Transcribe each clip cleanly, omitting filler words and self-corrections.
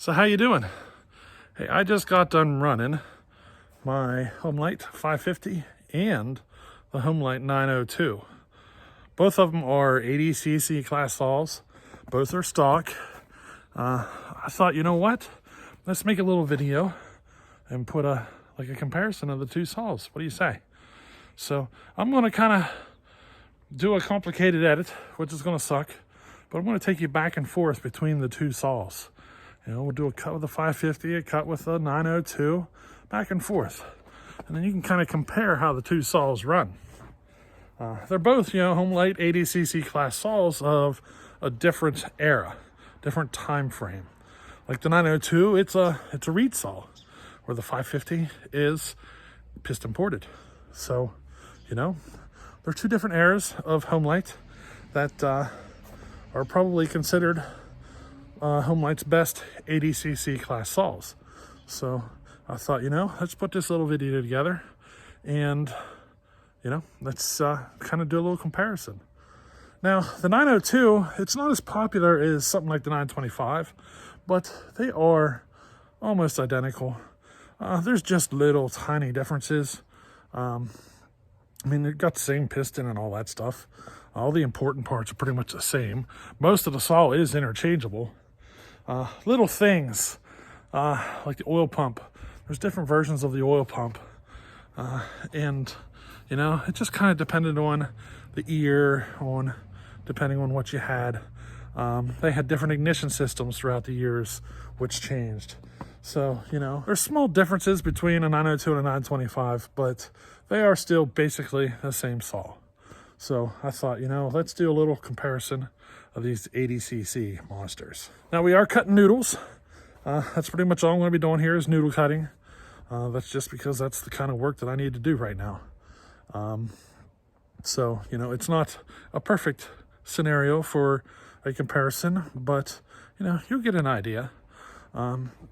So how you doing? Hey, I just got done running my Homelite 550 and the Homelite 902. Both of them are 80cc class saws. Both are stock. I thought, you know what? Let's make a little video and put a comparison of the two saws. What do you say? So I'm going to kind of do a complicated edit, which is going to suck, but I'm going to take you back and forth between the two saws. You know, we'll do a cut with the 550, a cut with the 902, back and forth. And then you can kind of compare how the two saws run. They're both, Homelite 80cc class saws of a different era, different time frame. Like the 902, it's a reed saw, where the 550 is piston ported. So, they're two different eras of Homelite that are probably considered Homelite's best 80cc class saws. So I thought, let's put this little video together and, let's kind of do a little comparison. Now, the 902, it's not as popular as something like the 925, but they are almost identical. There's just little tiny differences. They've got the same piston and all that stuff. All the important parts are pretty much the same. Most of the saw is interchangeable. Little things, like the oil pump. There's different versions of the oil pump. And, it just kind of depended on the year, depending on what you had. They had different ignition systems throughout the years, which changed. So, there's small differences between a 902 and a 925, but they are still basically the same saw. So I thought, let's do a little comparison of these 80cc monsters. Now we are cutting noodles. That's pretty much all I'm going to be doing here is noodle cutting. That's just because that's the kind of work that I need to do right now. So, it's not a perfect scenario for a comparison, but, you'll get an idea.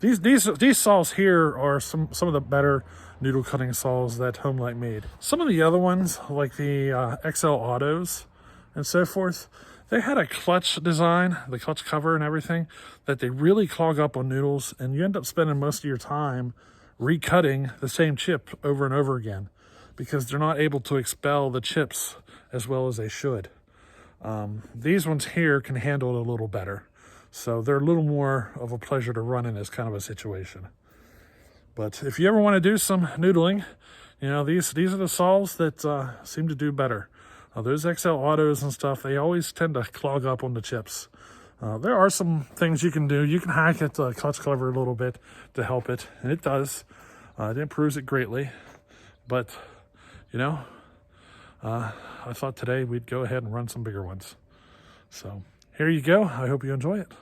These saws here are some of the better noodle cutting saws that Homelite made. Some of the other ones, like the XL Autos and so forth, they had a clutch design, the clutch cover and everything, that they really clog up on noodles, and you end up spending most of your time recutting the same chip over and over again because they're not able to expel the chips as well as they should. These ones here can handle it a little better. So they're a little more of a pleasure to run in this kind of a situation. But if you ever want to do some noodling, these are the saws that seem to do better. Those XL Autos and stuff, they always tend to clog up on the chips. There are some things you can do. You can hack at the clutch cover a little bit to help it, and it does. It improves it greatly. But, I thought today we'd go ahead and run some bigger ones. So here you go. I hope you enjoy it.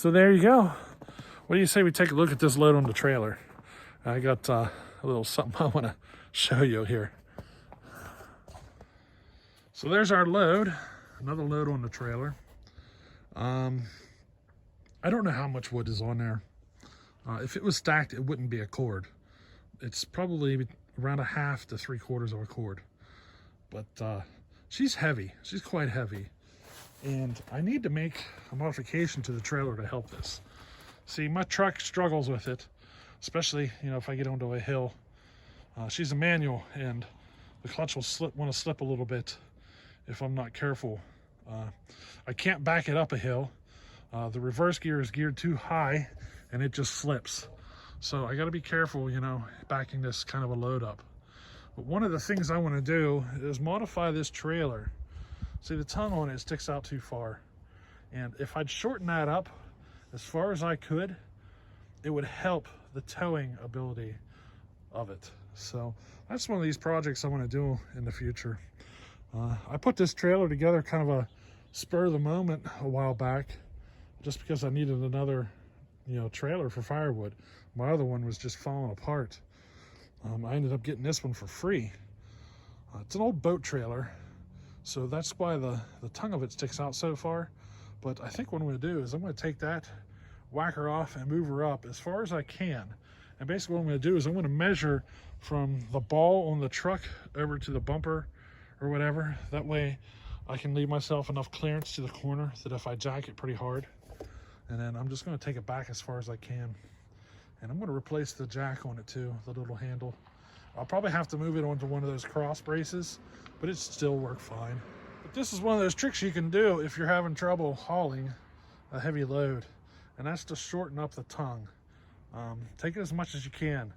So there you go. What do you say we take a look at this load on the trailer? I got a little something I want to show you here. So there's our load, another load on the trailer. I don't know how much wood is on there. If it was stacked, it wouldn't be a cord. It's probably around 1/2 to 3/4 of a cord. But she's heavy. She's quite heavy. And I need to make a modification to the trailer to help this. See, my truck struggles with it, especially, you know, if I get onto a hill. She's a manual, and the clutch will want to slip a little bit if I'm not careful. I can't back it up a hill. The reverse gear is geared too high, and it just slips. So I got to be careful, you know, backing this kind of a load up. But one of the things I want to do is modify this trailer. See, the tongue on it sticks out too far. And if I'd shorten that up as far as I could, it would help the towing ability of it. So that's one of these projects I want to do in the future. I put this trailer together kind of a spur of the moment a while back, just because I needed another, you know, trailer for firewood. My other one was just falling apart. I ended up getting this one for free. It's an old boat trailer, so that's why the tongue of it sticks out so far. But I think what I'm going to do is I'm going to take that, whack her off, and move her up as far as I can. And basically what I'm going to do is I'm going to measure from the ball on the truck over to the bumper or whatever. That way I can leave myself enough clearance to the corner that if I jack it pretty hard, and then I'm just going to take it back as far as I can. And I'm going to replace the jack on it too, the little handle. I'll probably have to move it onto one of those cross braces, but it still work fine. But this is one of those tricks you can do if you're having trouble hauling a heavy load, and that's to shorten up the tongue. Take it as much as you can.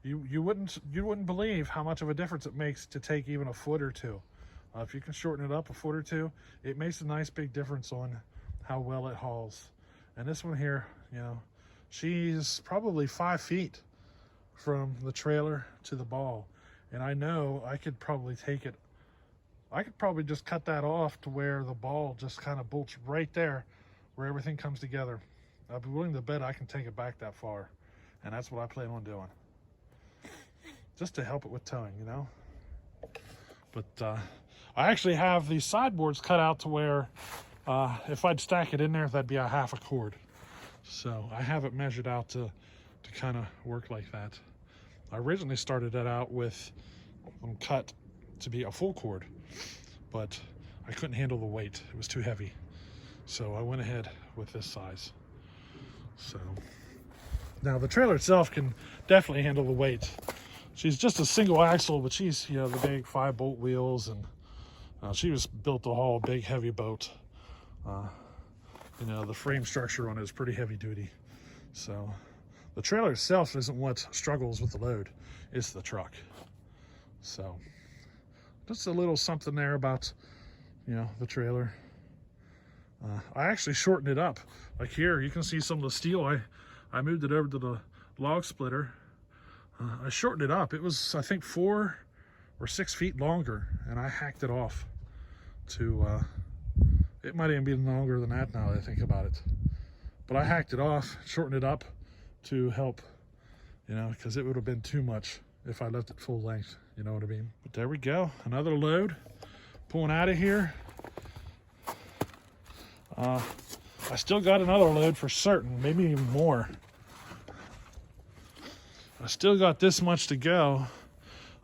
You wouldn't believe how much of a difference it makes to take even a foot or two. If you can shorten it up a foot or two, it makes a nice big difference on how well it hauls. And this one here, you know, she's probably 5 feet from the trailer to the ball. And I know I could probably take it, I could probably just cut that off to where the ball just kind of bolts right there where everything comes together. I'd be willing to bet I can take it back that far. And that's what I plan on doing. Just to help it with towing, you know. But I actually have these sideboards cut out to where if I'd stack it in there, that'd be a 1/2 cord. So I have it measured out to kind of work like that. I originally started that out with them cut to be a full cord, but I couldn't handle the weight. It was too heavy. So I went ahead with this size. So now the trailer itself can definitely handle the weight. She's just a single axle, but she's, you know, the big 5-bolt wheels, and she was built to haul a big heavy boat. You know, the frame structure on it is pretty heavy duty. So the trailer itself isn't what struggles with the load, it's the truck. So just a little something there about, you know, the trailer. I actually shortened it up. Like here, you can see some of the steel. I moved it over to the log splitter. I shortened it up. It was, I think, 4 or 6 feet longer, and I hacked it off to, it might even be longer than that now that I think about it. But I hacked it off, shortened it up to help, you know, because it would have been too much if I left it full length, you know what I mean? But there we go, another load pulling out of here. I still got another load for certain, maybe even more. I still got this much to go.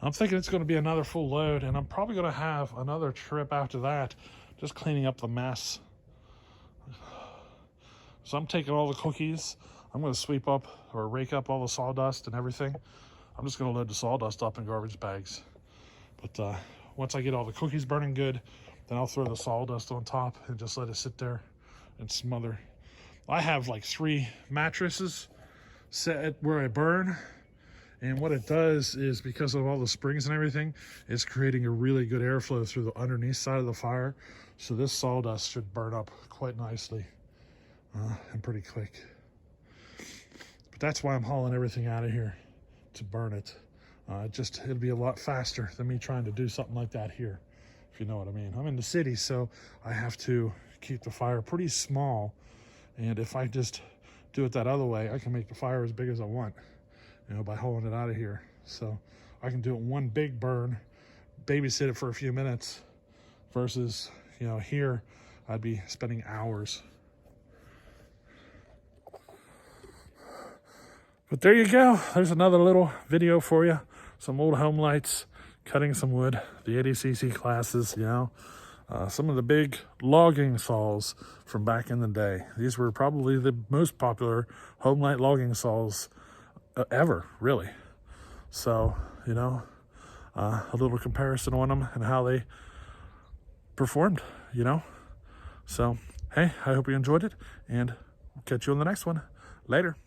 I'm thinking it's going to be another full load, and I'm probably going to have another trip after that, just cleaning up the mess. So I'm taking all the cookies. I'm going to sweep up or rake up all the sawdust and everything. I'm just going to load the sawdust up in garbage bags. But once I get all the cookies burning good, then I'll throw the sawdust on top and just let it sit there and smother. I have like 3 mattresses set where I burn. And what it does is, because of all the springs and everything, it's creating a really good airflow through the underneath side of the fire. So this sawdust should burn up quite nicely and pretty quick. But that's why I'm hauling everything out of here, to burn it. It'll be a lot faster than me trying to do something like that here, if you know what I mean. I'm in the city, so I have to keep the fire pretty small And if I just do it that other way, I can make the fire as big as I want, you know, by hauling it out of here. So I can do it one big burn, babysit it for a few minutes, versus, you know, here I'd be spending hours. But there you go. There's another little video for you. Some old Homelites cutting some wood, the 80cc classes, you know. Some of the big logging saws from back in the day. These were probably the most popular Homelite logging saws ever, really. So, you know, a little comparison on them and how they performed, you know. So, hey, I hope you enjoyed it, and we'll catch you on the next one. Later.